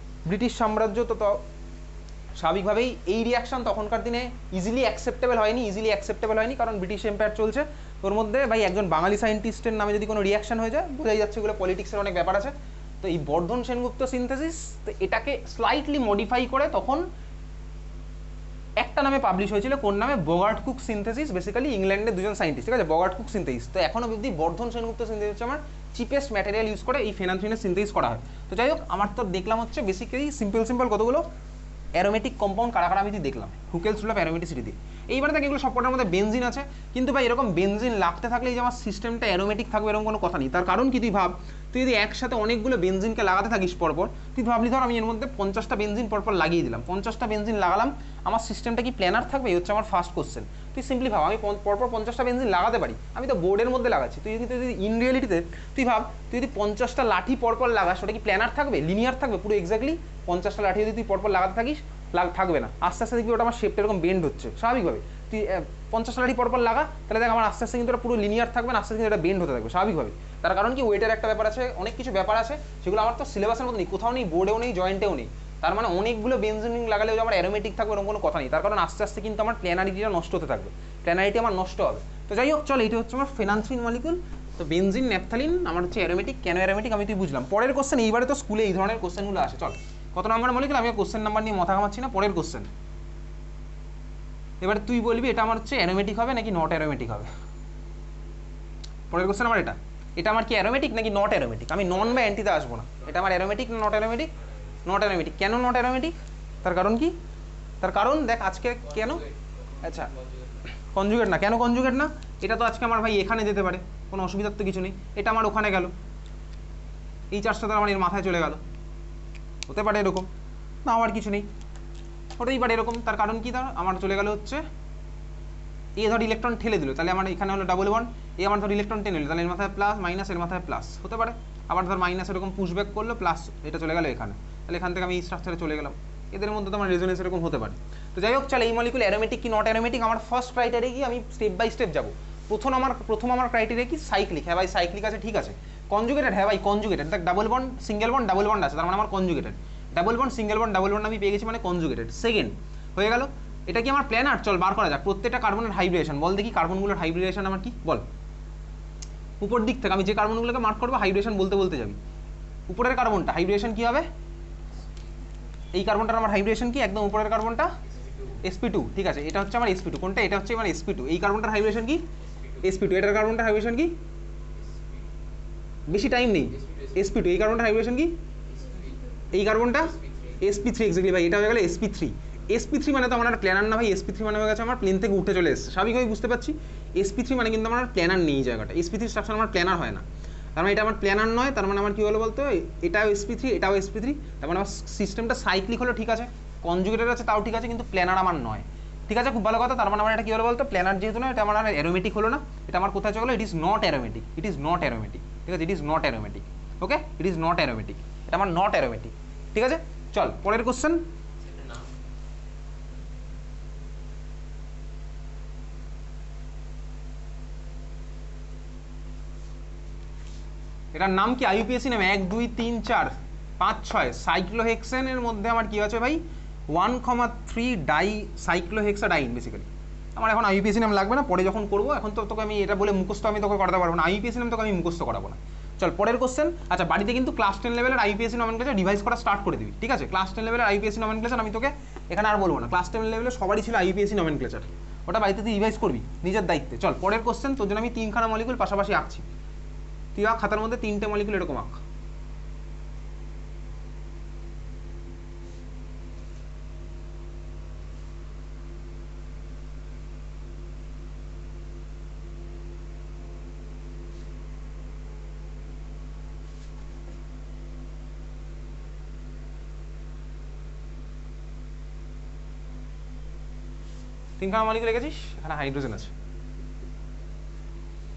ব্রিটিশ সাম্রাজ্য তো স্বাভাবিকভাবেই এই রিয়াকশন তখনকার দিনে ইজিলি অ্যাকসেপ্টেবল হয়নি, কারণ ব্রিটিশ এম্পায়ার চলছে। তোর মধ্যে ভাই একজন বাঙালি সায়েন্টিস্টের নামে যদি কোনো রিয়াকশন হয়ে যায় বোঝাই যাচ্ছে এগুলো পলিটিক্সের অনেক ব্যাপার আছে। তো এই বর্ধন সেনগুপ্ত সিনথেসিস তো এটাকে স্লাইটলি মডিফাই করে তখন একটা নামে পাবলিশ হয়েছিল, কোন নামে? বগার্ট কুক সিনথেসিস। বেসিক্যালি ইংল্যান্ডের দুজন সায়েন্টিস্ট, ঠিক আছে, বগার্ট কুক সিনথেসিস। তো এখনো অবধি বর্ধন সেনগুপ্ত সিনথেসিস হচ্ছে আমার চিপেস্ট ম্যাটেরিয়াল ইউজ করে এই ফেনান্থ্রিনের সিনথেসিস করা হয়। তো যাই হোক, আমার তো দেখলাম হচ্ছে বেসিক্যালি সিম্পল কতগুলো অ্যারোমেটিক কম্পাউন্ড কারা আমি দেখলাম হুকেলস রুল অফ অ্যারোমেটিসিটি দিয়ে। এইবারে দেখ এগুলো সবকটার মধ্যে বেনজিন আছে, কিন্তু ভাই এরকম বেনজিন লাগতে থাকলে এই যে আমার সিস্টেমটা অ্যারোমেটিক থাকবে এরকম কোনো কথা নেই। তার কারণ কি, তুই যদি একসাথে অনেকগুলো বেনজিনকে লাগাতে থাকিস পরপর, তুই ভাবলি ধর আমি এর মধ্যে 50টা বেনজিন পরপর লাগিয়ে দিলাম, 50টা বেনজিন লাগালাম, আমার সিস্টেমটা কি প্ল্যানার থাকবে? এই হচ্ছে আমার ফার্স্ট কোশ্চেন। তুই সিম্পলি ভাব আমি পরপর 50টা বেনজিন লাগাতে পারি, আমি তো বোর্ডের মধ্যে লাগাচ্ছি। তুই যদি ইন রিয়েলিটিতে তুই ভাব, তুই যদি 50টা লাঠি পরপর লাগাস, ওটা কি প্ল্যানার থাকবে? লিনিয়ার থাকবে পুরো এক্স্যাক্টলি? 50টা লাঠি যদি তুই পরপর লাগাতে থাকিস থাকবে না, আস্তে আস্তে দেখবি ওটা আমার শেপটা এরকম বেন্ড হচ্ছে। স্বাভাবিকভাবে তুই 50টা লাঠি পরপর লাগা, তাহলে দেখ আমার আস্তে আস্তে কিন্তু এটা পুরো লিনিয়ার থাকবে না, আস্তে আস্তে এটা বেন্ড হতে থাকবে স্বাভাবিকভাবে। তার কারণ কি ওয়েটের একটা ব্যাপার আছে, অনেক কিছু ব্যাপার আছে, সেগুলো আমার তো সিলেবাসের মধ্যে নেই, কোথাও নেই, বোর্ডেও নেই, জয়েন্টেও নেই। তার মানে অনেকগুলো বেনজিন রিং লাগালে যে আমার অ্যারোমেটিক থাকবে এরকম কোনো কথা নেই, তার কারণ আস্তে আস্তে কিন্তু আমার প্ল্যানারিটিটা নষ্ট হতে থাকবে, প্ল্যানারিটি আমার নষ্ট হবে। তো যাই হোক চল, এটা হচ্ছে আমার ফেনান্সিন মলিকুল। তো বেনজিন ন্যাপথালিন আমার হচ্ছে অ্যারোমেটিক, কেন অ্যারোমেটিক আমি তুই বুঝলাম। পরের কোশ্চেন, এইবারে তো স্কুলে এই ধরনের কোশ্চেনগুলো আসে। চল কত নম্বর মলিকুল, আমি কোশ্চেন নাম্বার নিয়ে মাথা ঘামাচ্ছি না। পরের কোশ্চেন, এবারে তুই বলবি এটা আমার হচ্ছে অ্যারোমেটিক হবে নাকি নট অ্যারোমেটিক হবে। পরের কোশ্চেন আমার এটা আমার কি অ্যারোমেটিক নাকি নট অ্যারোমেটিক। আমি নন বা অ্যান্টিতে আসবো না, এটা আমার অ্যারোমেটিক না নট অ্যারোমেটিক। Not aromatic. কেন নট অ্যারোমেটিক? তার কারণ কি? তার কারণ দেখ আজকে কেন, আচ্ছা কনজুগেট না, কেন কনজুগেট না? এটা তো আজকে আমার ভাই এখানে যেতে পারে, কোনো অসুবিধার তো কিছু নেই। এটা আমার ওখানে গেল, এই চার্জটা তো আমার এর মাথায় চলে গেল, হতে পারে এরকম, না আমার কিছু নেই, হতেই পারে এরকম। তার কারণ কি? তার আমার চলে গেল হচ্ছে এ ধর ইলেকট্রন ঠেলে দিল, তাহলে আমার এখানে হলো ডাবল বন্ড, এ আমার ধর ইলেকট্রন টেনে নিল, তাহলে এর মাথায় প্লাস, মাইনাস এর মাথায় প্লাস, হতে পারে। আবার ধর মাইনাস এরকম পুশব্যাক করলো, প্লাস এটা চলে গেল এখানে, তাহলে এখান থেকে আমি এই স্ট্রাকচারে চলে গেলাম। এদের মধ্যে তো আমার রেজোনেন্স এরকম হতে পারে। তো যাই হোক চল, এই মলিকুল অ্যারোমেটিক কি নট অ্যারোমেটিক, আমার ফার্স্ট ক্রাইটেরিয়া কি, আমি স্টেপ বাই স্টেপ যাবো। প্রথম আমার ক্রাইটেরিয়া কি, সাইক্লিক। হ্যাঁ ভাই সাইক্লিক আছে, ঠিক আছে। কনজুগেটেড, হ্যাঁ ভাই কনজুগেটেড। দেখ double bond single bond double bond আছে, তার মানে আমার conjugated. Double bond single bond double bond আমি পেয়ে গেছি, মানে কনজুগেটেড। সেকেন্ড হয়ে গেল। এটা কি আমার প্ল্যানার? চল বার করা যাক। প্রত্যেকটা কার্বনের হাইব্রিডেশন বল দেখি, কার্বনগুলোর হাইব্রিডেশন আমার কি বল। উপর দিক থেকে আমি যে কার্বনগুলোকে মার্ক করবো হাইব্রিডেশন বলতে বলতে যাবি। উপরের কার্বনটা হাইব্রিডেশন কি হবে? এই কার্বনটার আমার হাইব্রিডেশন কি? একদম উপরের কার্বনটা sp2, ঠিক আছে। এটা হচ্ছে আমার sp2, কোনটা? এটা হচ্ছে আমার sp2। এই কার্বনটার হাইব্রিডেশন কি? sp2। এটার কার্বনটার হাইব্রিডেশন কি? বেশি টাইম নেই, sp2। এই কার্বনটার হাইব্রিডেশন কি? এই কার্বনটা sp3, এক্স্যাক্টলি ভাই, এটা হয়ে গেল sp3। sp3 মানে তো আমার আর প্ল্যানার না ভাই, sp3 মানে হয়ে গেছে আমার প্লেন থেকে উঠে চলে এসেছে, স্বাভাবিকভাবে বুঝতে পারছি। sp3 মানে কিন্তু আমার প্ল্যানার নেই, জায়গাটা sp3 স্ট্রাকচার আমার প্ল্যানার হয় না, তার মানে এটা আমার প্ল্যানার নয়। তার মানে আমার কি হলো বলতো, এটাও sp3 এটাও sp3, তার মানে আমার সিস্টেমটা সাইক্লিক হলো, ঠিক আছে। কনজুগেটেড আছে তাও ঠিক আছে, কিন্তু প্ল্যানার আমার নয়, ঠিক আছে। খুব ভালো কথা। তার মানে আমার এটা কি হলো বলতো, প্ল্যানার যেহেতু না, এটা আমার অ্যারোমেটিক হলো না, এটা আমার কোথায় চলে গেলো, it is not aromatic, it is not aromatic, ঠিক আছে। It is not aromatic, okay, it is not aromatic, এটা আমার নট অ্যারোমেটিক, ঠিক আছে। চল পরের কোশ্চেন। এটার নাম কি? আইইউপিএসি নামে 1 2 3 4 5 6 সাইক্লোহেক্সেনের মধ্যে আমার কি আছে ভাই, 1,3 ডাই সাইক্লোহেক্সাডাইন। বেসিক্যালি আমার এখন আইইউপিএসি নাম লাগবে না, পরে যখন করবো। এখন তো তোকে আমি এটা বলে মুখস্থ আমি তোকে করাতে পারবো না, আইইউপিএসি নাম তোকে আমি মুখস্থ করাবো না। চল পরের কোশ্চেন। আচ্ছা বাড়িতে কিন্তু ক্লাস 10 লেভেলের আইইউপিএসি নমেনক্লেচার রিভাইজ করা স্টার্ট করে দিবি, ঠিক আছে। ক্লাস 10 লেভেলের আইইউপিএসি নমেনক্লেচার আমি তোকে এখানে আর বলবো না, ক্লাস 10 লেভেলে সবারই ছিল আইইউপিএসি নমেনক্লেচার, ওটা বাড়িতে তুই রিভাইজ করবি নিজের দায়িত্বে। চল পরের কোশ্চেন, তোর জন্য আমি 3খানা মলিকুল পাশাপাশি আঁকছি, তুই আঁক খাতার মধ্যে 3টে মলিকুল এরকম আঁক। তিনখানা মলিকুল এঁকেছিস, এখানে হাইড্রোজেন আছে,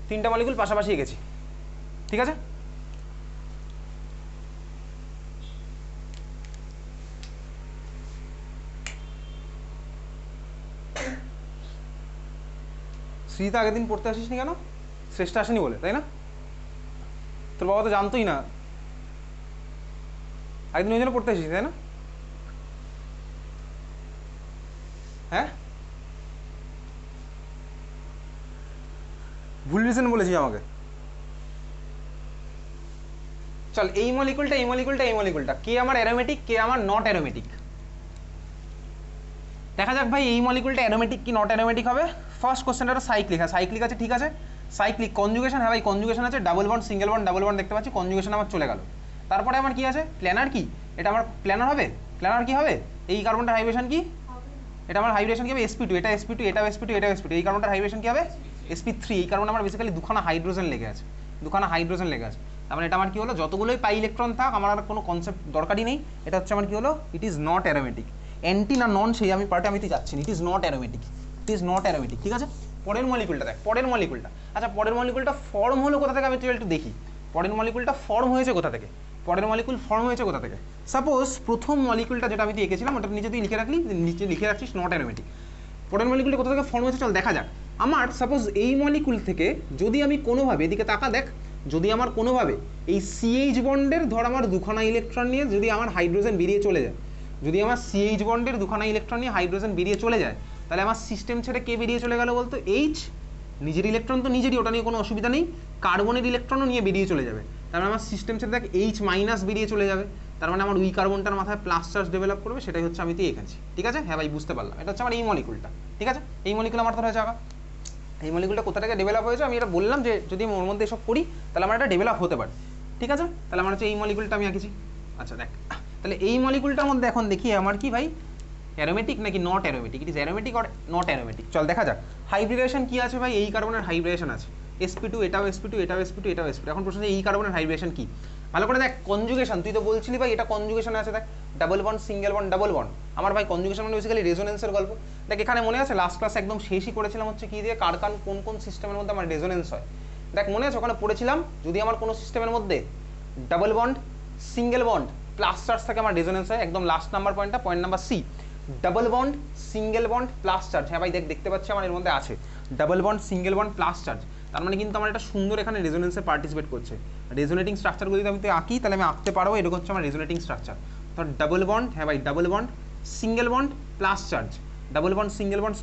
3টা মলিকুল পাশাপাশি এঁকেছি, ঠিক আছে। শ্রীতা আগের দিন পড়তে আসিস নি কেন? শ্রেষ্ঠ আসেনি বলে, তাই না? তোর বাবা তো জানতোই না, একদিন ওই জন্য পড়তে আসিস, তাই না? হ্যাঁ ভুল রিজন বলেছিস আমাকে। চল এই মলিকুলটা এই মলিকুলটা এই মলিকুলটা কে আমার অ্যারোমেটিক, কে আমার নট অ্যারোমেটিক, দেখা যাক ভাই এই মলিকুলটা অ্যারোমেটিক কি নট অ্যারোমেটিক হবে। ফার্স্ট কোশ্চেনটা সাইক্লিক, হ্যাঁ সাইক্লিক আছে, ঠিক আছে। সাইক্লিক কনজুগেশন, হ্যাঁ ভাই কনজুগেশন আছে, double bond single bond double bond দেখতে পাচ্ছি, কনজুগেশন আমার চলে গেল। তারপরে আমার কি আছে, প্ল্যানার কি, এটা আমার প্ল্যানার হবে, প্ল্যানার কি হবে, এই কার্বনটার হাইব্রিডেশন কি, এটা আমার হাইব্রিডেশন কি হবে sp2, এটা sp2 এটাও sp2 এটাও sp2, এই কার্বনটার হাইব্রিডেশন কি হবে sp3, এই কারণে আমার বেসিক্যালি দুখানা হাইড্রোজেন লেগে আছে, দুখানা হাইড্রোজেন লেগে আছে। তার মানে এটা আমার কি হলো, যতগুলোই পাই ইলেকট্রন থাক আমার আর কোনো কনসেপ্ট দরকারই নেই, এটা হচ্ছে আমার কি হলো, it is not aromatic. Anti না নন সেই আমি পার্টে আমি তো যাচ্ছি না, it is not aromatic, it is not aromatic, ঠিক আছে। পরের মলিকুলটা দেখ, পরের মলিকুলটা, আচ্ছা পরের মলিকুলটা ফর্ম হলো কোথা থেকে আমি একটু দেখি, পরের মলিকুলটা ফর্ম হয়েছে কোথা থেকে, পরের মলিকুল ফর্ম হয়েছে কোথা থেকে। সাপোজ প্রথম মলিকুলটা যেটা আমি এঁকেছিলাম ওটা নিচে তুই লিখে রাখলি, নিচে লিখে রাখছিস নট অ্যারোমেটিক। পরের মলিকুলটা কোথা থেকে ফর্ম হয়েছে চল দেখা যাক। আমার সাপোজ এই মলিকুল থেকে যদি আমি কোনোভাবে, এদিকে তাকা দেখ, যদি আমার কোনোভাবে এই সিএইচ বন্ডের ধর আমার দুখানা ইলেকট্রন নিয়ে যদি আমার হাইড্রোজেন বেরিয়ে চলে যায়, যদি আমার সিএইচ বন্ডের দুখানা ইলেকট্রন নিয়ে হাইড্রোজেন বেরিয়ে চলে যায়, তাহলে আমার সিস্টেম ছেড়ে কে বেরিয়ে চলে গেল বলতো? এইচ, নিজের ইলেকট্রন তো নিজেরই, ওটা নিয়ে কোনো অসুবিধা নেই, কার্বনের ইলেকট্রনও নিয়ে বেরিয়ে চলে যাবে। তার মানে আমার সিস্টেম ছেড়ে দেখ এইচ মাইনাস বেরিয়ে চলে যাবে, তার মানে আমার ওই কার্বনটার মাথায় প্লাস চার্জ ডেভেলপ করবে, সেটাই হচ্ছে আমি তো এঁকেছি। ঠিক আছে? হ্যাঁ ভাই বুঝতে পারলাম, এটা হচ্ছে আমার এই মলিকুলটা। ঠিক আছে, এই মলিকুল আমার তো হয়েছে আঁকা। এই মলিকুলটা কোথা থেকে ডেভেলপ হয়েছে আমি এটা বললাম যে যদি আমি ওর মধ্যে এসব করি তাহলে আমার এটা ডেভেলপ হতে পারে। ঠিক আছে, তাহলে আমার হচ্ছে এই মলিকুলটা আমি আঁকেছি। আচ্ছা দেখ, তাহলে এই মলিকুলটার মধ্যে এখন দেখি আমার কি ভাই অ্যারোমেটিক নাকি not aromatic, it is aromatic or not aromatic. চল দেখা যাক। হাইব্রিডেশন কি আছে ভাই? এই কার্বনের হাইব্রিডেশন আছে sp2, এটাও sp2, এটাও sp2, এটাও sp2। এখন প্রশ্ন এই কার্বনের হাইব্রিডেশন কি? ভালো করে দেখ, কনজুগেশন, তুই তো বলছিলি ভাই এটা কনজুগেশন আছে। দেখ double bond, single bond, double bond. আমার ভাই কনজুগেশন মানে বেসিক্যালি রেজোনেন্সের গল্প। দেখ এখানে মনে আছে লাস্ট ক্লাস একদম শেষই করেছিলাম হচ্ছে কি দিয়ে, কার কোন কোন সিস্টেমের মধ্যে আমার রেজোনেন্স হয়। দেখ মনে আছে ওখানে পড়েছিলাম যদি আমার কোনো সিস্টেমের মধ্যে double bond, single bond, plus charge থাকে আমার রেজোনেন্স হয়। একদম লাস্ট নাম্বার পয়েন্টটা, point number C, double bond, single bond, plus charge. হ্যাঁ ভাই দেখ, দেখতে পাচ্ছি আমার এর মধ্যে আছে double bond, single bond, plus charge. তার মানে কিন্তু আমার একটা সুন্দর এখানে রেজোনেন্সে পার্টিসিপেট করছে। রেজোনেটিং স্ট্রাকচারগুলো যদি আমি তো আঁকি তাহলে আমি আঁকতে পারবো, এরকম হচ্ছে আমার রেজোনেটিং স্ট্রাকচার। তো ডাবল বন্ড, হ্যাঁ ভাই double bond, single bond, plus charge, double bond, single bond,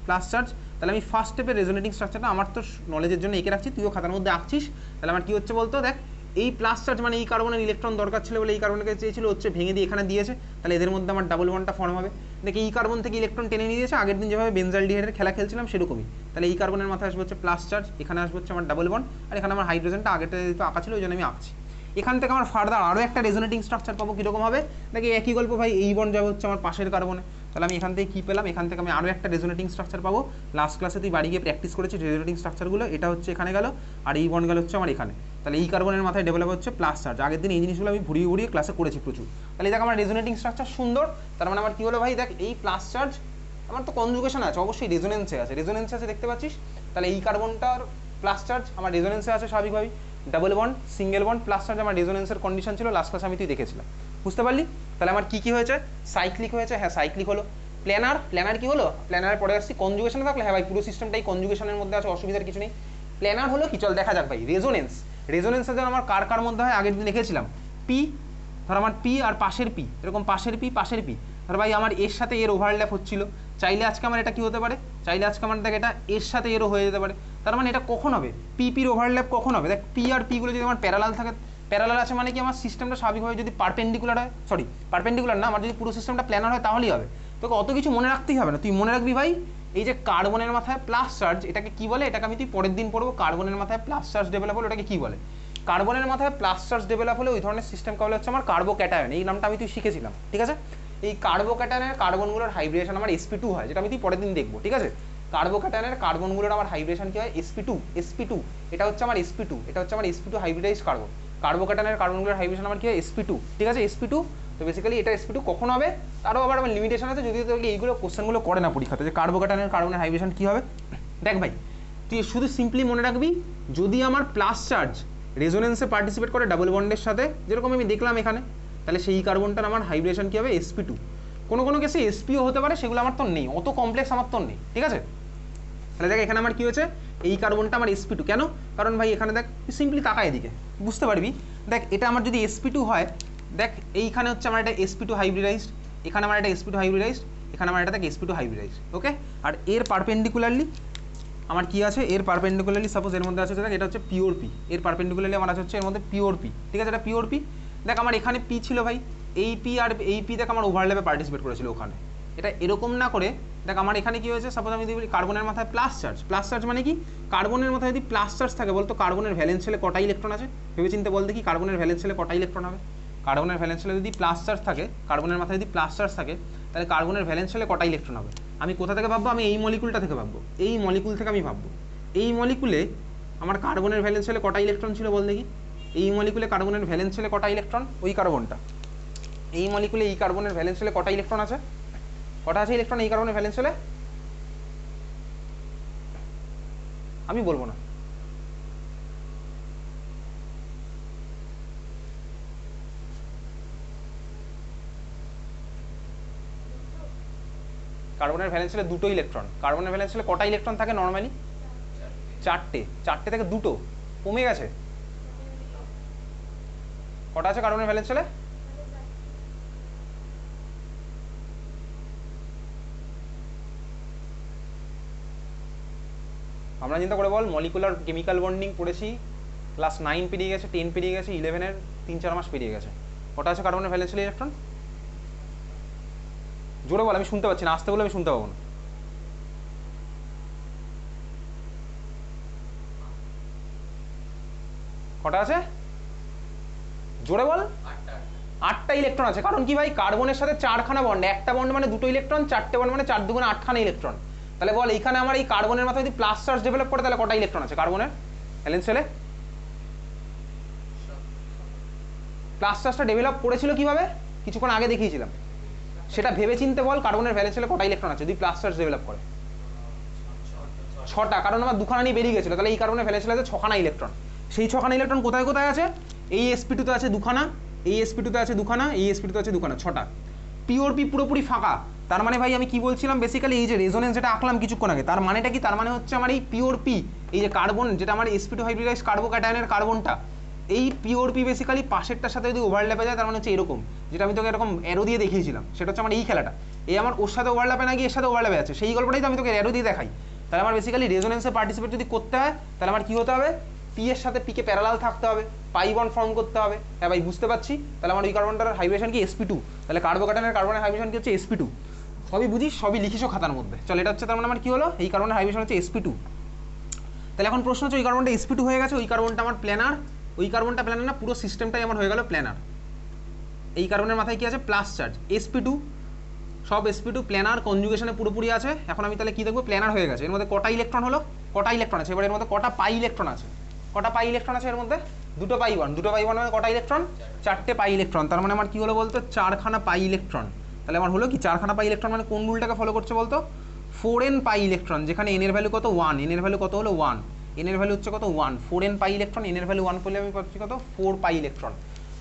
plus charge. তাহলে আমি ফার্স্ট স্টেপের রেজোনেটিং স্ট্রাকচারটা আমার তো নলেজের জন্য এঁকে রাখছি, তুইও খাতার মধ্যে আঁকছিস। তাহলে আমার কি হচ্ছে বলতো, দেখ এই প্লাস চার্জ মানে এই কার্বনের ইলেকট্রন দরকার ছিল বলে এই কার্বনকে চেয়েছিল হচ্ছে ভেঙে দিয়ে এখানে দিয়েছে, তাহলে এদের মধ্যে আমার ডাবল বন্ডটা ফর্ম হবে। দেখ এই কার্বন থেকে ইলেকট্রন টেনে নিয়ে দিয়েছে, আগের দিন যেভাবে বেনজালডিহাইডের খেলা খেলছিলাম সেরকমই। তাহলে এই কার্বনের মাথায় আসবে হচ্ছে প্লাস চার্জ, এখানে আসবে হচ্ছে আমার ডাবল বন্ড, আর এখানে আমার হাইড্রোজেনটা আগেরটা যেহেতু আঁকা ছিল ওই জন্য আমি আঁকছি। এখান থেকে আমার ফার্দার আরও একটা রেজোনেটিং স্ট্রাকচার পাবো, কীরকম হবে দেখি একই গল্প ভাই, এই বন্ড যাবে হচ্ছে আমার পাশের কার্বনে। তাহলে আমি এখান থেকে কী পেলাম, এখান থেকে আমি আরও একটা রেজোনেটিং স্ট্রাকচার পাবো। লাস্ট ক্লাসে তুই বাড়ি গিয়ে প্র্যাকটিস করেছিস রেজোনেটিং স্ট্রাকচারগুলো, এটা হচ্ছে এখানে গেল, আর এই বন্ড গেল হচ্ছে আমার এখানে। তাহলে এই কার্বনের মাথায় ডেভেলপ হচ্ছে প্লাস চার্জ। আগের দিন এই জিনিসগুলো আমি ঘুরিয়ে ঘুরিয়ে ক্লাসে করেছি প্রচুর। তাহলে দেখ আমার রেজোনেটিং স্ট্রাকচার সুন্দর। তার মানে আমার কী হলো ভাই, দেখ এই প্লাস চার্জ আমার তো কনজুগেশন আছে, অবশ্যই রেজোনেন্সে আছে, রেজোনেন্সে আছে দেখতে পাচ্ছিস। তাহলে এই কার্বনটার প্লাস চার্জ আমার রেজোনেন্সে আছে স্বাভাবিকভাবেই। Double bond, single bond, plus charge আমার রেজোনেন্সের কন্ডিশন ছিল, লাস্ট ক্লাসে আমি তুই দেখেছিলাম, বুঝতে পারলি? তাহলে আমার কী হয়েছে, সাইক্লিক হয়েছে, হ্যাঁ সাইক্লিক হলো। প্ল্যানার, প্ল্যানার কি হলো, প্ল্যানার পরে আসছি কনজুগেশনে থাকলে, হ্যাঁ ভাই পুরো সিস্টেমটাই কনজুগেশনের মধ্যে আছে, অসুবিধার কিছু নেই। প্ল্যানার হলো কি, চল দেখা যাক ভাই। রেজোনেন্স, রেজোনেন্সের জন্য আমার কার কার মধ্যে হয় আগের দিন লিখেছিলাম, পি, ধর আমার পি আর পাশের পি, এরকম পাশের পি, পাশের পি, ধর ভাই আমার এর সাথে এর ওভারল্যাপ হচ্ছিল, চাইলে আজকে আমার এটা কি হতে পারে, চাইলে আজকে আমার দেখ এটা এর সাথে এরও হয়ে যেতে পারে। তার মানে এটা কখন হবে, পি পির ওভারল্যাপ কখন হবে, দেখ পি আর পিগুলো যদি আমার প্যারালাল থাকে, প্যারালাল আছে মানে কি আমার সিস্টেমটা স্বাভাবিকভাবে যদি পারপেন্ডিকুলার হয়, সরি পারপেন্ডিকুলার না, আমার যদি পুরো সিস্টেমটা প্ল্যানার হয় তাহলেই হবে। তোকে অত কিছু মনে রাখতেই হবে না, তুই মনে রাখবি ভাই এই যে কার্বনের মাথায় প্লাস চার্জ, এটাকে কি বলে, এটাকে আমি তুই পরের দিন পড়বো। কার্বনের মাথায় প্লাস চার্জ ডেভেলপ হলো ওটাকে কি বলে, কার্বনের মাথায় প্লাস চার্জ ডেভেলপ হলে ওই ধরনের সিস্টেম বলে হচ্ছে আমার কার্বোক্যাটায়ন, এই নামটা আমি তুই শিখেছিলাম। ঠিক আছে, এই কার্বোক্যাটায়নের কার্বনগুলোর হাইব্রিডেশন আমার sp2 হয়, যেটা আমি তুই পরের দিন দেখবো। ঠিক আছে, কার্বোক্যাটায়নের কার্বনগুলোর আমার হাইব্রিডেশন কি হয়, sp2, এটা হচ্ছে আমার sp2, এটা হচ্ছে আমার sp2 হাইব্রিডাইজ কার্বন। কার্বোক্যাটায়নের কার্বনগুলোর হাইব্রিডেশন আমার কি হয়, sp2। ঠিক আছে, sp2। তো বেসিক্যালি এটা sp2 কখন হবে, তারও আবার আমার লিমিটেশন আছে, যদি তোকে এইগুলো কোশ্চেনগুলো করে না পরীক্ষাতে যে কার্বোক্যাটায়নের কার্বনের হাইব্রিডেশন কি হবে। দেখ ভাই তুই শুধু সিম্পলি মনে রাখবি, যদি আমার প্লাস চার্জ রেজোনেন্সে পার্টিসিপেট করে ডাবল বন্ডের সাথে, যেরকম আমি দেখলাম এখানে, তাহলে সেই কার্বনটার আমার হাইব্রিডেশন কি হবে, sp2। কোনো কোনো কেসে sp-ও হতে পারে, সেগুলো আমার তো নেই, অত কমপ্লেক্স আমার তো নেই। ঠিক আছে, তাহলে দেখ এখানে আমার কি হয়েছে, এই কার্বনটা আমার sp2 কেন, কারণ ভাই এখানে দেখ সিম্পলি তাকায় এদিকে বুঝতে পারবি। দেখ এটা আমার যদি sp2 হয়, দেখ এইখানে হচ্ছে আমার একটা sp2 হাইব্রিডাইজড, এখানে আমার একটা sp2 হাইব্রিডাইজড, এখানে আমার একটা দেখ sp2 হাইব্রিডাইজড। ওকে, আর এর পারপেন্ডিকুলারলি আমার কি আছে, এর পারপেন্ডিকুলারলি সাপোজ এর মধ্যে আছে দেখ এটা হচ্ছে পিওর পি, এর পারপেন্ডিকুলারলি আমার আছে হচ্ছে এর মধ্যে পিওর পি। ঠিক আছে, এটা পিওর পি। দেখ আমার এখানে পি ছিল ভাই, এই পি আর এই পি দেখ আমার ওভারল্যাপে পার্টিসিপেট করেছিল ওখানে। এটা এরকম না করে দেখ আমার এখানে কি হয়েছে, সাপোজ আমি যদি বলি কার্বনের মাথায় প্লাস চার্জ, প্লাস চার্জ মানে কি, কার্বনের মাথায় যদি প্লাস চার্জ থাকে বলতো কার্বনের ভ্যালেন্স শেলে কটা ইলেকট্রন আছে, ভেবে চিন্তে বল দেখি কার্বনের ভ্যালেন্স শেলে কটা ইলেকট্রন হবে। কার্বনের ভ্যালেন্স শেলে যদি প্লাস চার্জ থাকে, কার্বনের মাথায় যদি প্লাস চার্জ থাকে, তাহলে কার্বনের ভ্যালেন্স শেলে কটা ইলেকট্রন হবে। আমি কোথা থেকে ভাববো, আমি এই মলিকুলটা থেকে ভাববো, এই মলিকুল থেকে আমি ভাববো। এই মলিকুলে আমার কার্বনের ভ্যালেন্স শেলে কটা ইলেকট্রন ছিল বল দেখি, এই মলিকুলে কার্বনের ভ্যালেন্স শেলে কটা ইলেকট্রন, ওই কার্বনটা, এই মলিকুলে এই কার্বনের ভ্যালেন্স শেলে কটা ইলেকট্রন আছে, কটা আছে ইলেকট্রন এই কার্বনের ভ্যালেন্স শেলে, আমি বলবো না। কার্বনের ভ্যালেন্স শেলে দুটো ইলেকট্রন, কার্বনের ভ্যালেন্স শেলে কটা ইলেকট্রন থাকে নর্মালি, চারটে, চারটে থেকে দুটো কমে গেছে, কটা আছে কার্বনের ভ্যালেন্স শেলে, আমরা চিন্তা করে বল, মলিকুলার কেমিক্যাল বন্ডিং পড়েছি, ক্লাস 9 পেরিয়ে গেছে, 10 পেরিয়ে গেছে, 11-এর 3-4 মাস পেরিয়ে গেছে। ওটা আছে কার্বনের ভ্যালেন্সিয়াল ইলেকট্রন। জোরে বল, আমি শুনতে পাচ্ছি না, আসতে বলে আমি শুনতে পাবো না। কটা আছে? জোরে বল। 8টা ইলেকট্রন আছে। কারণ কি ভাই, কার্বনের সাথে 4খানা বন্ড, একটা বন্ড মানে 2টো ইলেকট্রন, 4টে বন্ড মানে 4 দুগুণে 8খানা ইলেকট্রন। তাহলে বল এইখানে আমার এই কার্বনের মাথায় যদি প্লাস চার্জ ডেভেলপ করে তাহলে কটা ইলেকট্রন আছে কার্বনের ভ্যালেন্সিয়ালে? প্লাস চার্জটা ডেভেলপ করেছিল কিভাবে, কিছুক্ষণ আগে দেখিয়েছিলাম। সেটা ভেবে চিনতে বল কার্বনের ভ্যালেন্সিয়ালে কটা ইলেকট্রন আছে যদি প্লাস চার্জ ডেভেলপ করে? 6টা। কারণ আমার 2খানা নিয়ে বেরিয়ে গেছিল, তাহলে এই কার্বনের ভ্যালেন্সিয়ালে আছে 6খানা ইলেকট্রন। সেই 6খানা ইলেকট্রন কোথায় কোথায় আছে? এই sp2 তে আছে 2খানা, এই sp2 তে আছে 2খানা, এই sp2 তে আছে 2খানা, 6টা। পিওর পি পুরোপুরি ফাঁকা। তার মানে ভাই আমি কি বলছিলাম, বেসিক্যালি এই যে রেজোনেন্স যেটা আঁকলাম কিছুক্ষণ আগে, তার মানেটা কি? তার মানে হচ্ছে আমার এই পিওর পি, এই যে কার্বন যেটা আমার sp2 হাইব্রিডাইজ কার্বোক্যাটায়নের কার্বনটা, এই পিওর পি বেসিক্যালি পাশেরটার সাথে যদি ওভারল্যাপে যায় তার মানে হচ্ছে এরকম, যেটা আমি তোকে এরকম অ্যারো দিয়ে দেখিয়েছিলাম, সেটা হচ্ছে আমার এই খেলাটা। এই আমার ওর সাথে ওভারল্যাপে না গিয়ে এর সাথে ওভারল্যাপে আছে, সেই গল্পটাই তো আমি তোকে অ্যারো দিয়ে দেখাই। তাহলে আমার বেসিক্যালি রেজোনেন্সে পার্টিসিপেট যদি করতে হয় তাহলে আমার কি হতে হবে? পি এর সাথে পি কে প্যারালাল থাকতে হবে, পাই বন্ড ফর্ম করতে হবে। হ্যাঁ ভাই বুঝতে পারছি। তাহলে আমার ওই কার্বনটার হাইব্রিডেশন কি sp2, তাহলে কার্বোক্যাটায়নের কার্বনের হাইব্রিডেশন কি হচ্ছে sp2। সবই বুঝিস, সবই লিখিস খাতার মধ্যে। চল, এটা হচ্ছে তার মানে আমার কি হলো, এই কার্বনের হাইব্রিডেশন হচ্ছে sp2। তাহলে এখন প্রশ্ন হচ্ছে ওই কার্বনটা sp2 হয়ে গেছে, ওই কার্বনটা আমার প্ল্যানার, ওই কার্বনটা প্ল্যানার না, পুরো সিস্টেমটাই আমার হয়ে গেল প্ল্যানার। এই কার্বনের মাথায় কি আছে? প্লাস চার্জ sp2, সব sp2 প্ল্যানার কনজুগেশনে পুরোপুরি আছে। এখন আমি তাহলে কি দেখবো? প্ল্যানার হয়ে গেছে। এর মধ্যে কটা ইলেকট্রন হলো? কটা ইলেকট্রন আছে? এবার এর মধ্যে কটা পাই ইলেকট্রন আছে? কটা পাই ইলেকট্রন আছে এর মধ্যে? 2টো পাই বন্ড, 2টো পাই বন্ড মানে কটা ইলেকট্রন? 4টে pi electron. তার মানে আমার কি হলো বলতো? 4খানা পাই ইলেকট্রন। তাহলে আমার হলো কি 4খানা পাই ইলেকট্রন, মানে কোন রুলটাকে ফলো করছে বলতো? 4n পাই ইলেকট্রন, যেখানে n এর ভ্যালু কত? 1। n এর ভ্যালু কত হলো? 1। n এর ভ্যালু হচ্ছে কত? 1। 4n পাই ইলেকট্রন, n এর ভ্যালু 1 করলে আমি পাচ্ছি কত? 4 পাই ইলেকট্রন।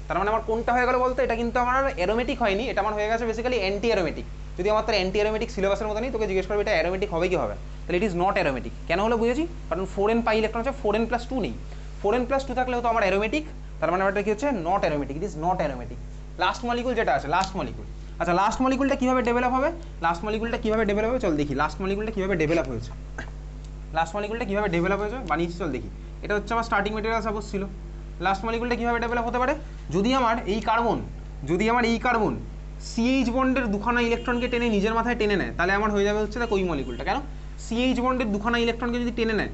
তার মানে আমার কোনটা হয়ে গেল বলতো? এটা কিন্তু আমার অ্যারোমেটিক হয়নি, এটা আমার হয়ে গেছে বেসিক্যালি অ্যান্টি অ্যারোমেটিক। যদি আমার তার অ্যান্টি অ্যারোমেটিক সিলেবাসের মতো নেই, তোকে জিজ্ঞেস করবে এটা অ্যারোমেটিক হবে কি হবে, তাহলে ইট ইজ নট অ্যারোমেটিক। কেন হলো বুঝেছি? কারণ 4n পাই ইলেকট্রন আছে, 4n + 2 নেই। 4n + 2 থাকলে হতো আমার অ্যারোমেটিক, তার মানে এটা কি হচ্ছে? Not aromatic, it is not aromatic. Last molecule যেটা আছে, লাস্ট মলিকুল, আচ্ছা লাস্ট মলিকুলটা কীভাবে ডেভেলপ হবে? লাস্ট মলিকুলটা কীভাবে ডেভেলপ হবে চল দেখি। লাস্ট মলিকুলটা কীভাবে ডেভেলপ হয়েছে, লাস্ট মলিকুলটা কীভাবে ডেভেলপ হয়েছে বানিয়েছি চল দেখি। এটা হচ্ছে আমার স্টার্টিং মেটেরিয়াল সাপোজ ছিল। লাস্ট মলিকুলটা কীভাবে ডেভেলপ হতে পারে? যদি আমার এই কার্বন CH বন্ডের 2খানা ইলেকট্রনকে টেনে নিজের মাথায় টেনে নেয়, তাহলে আমার হয়ে যাবে হচ্ছে দেখ ওই মলিকুলটা। কেন? CH বন্ডের 2খানা ইলেকট্রনকে যদি টেনে নেয়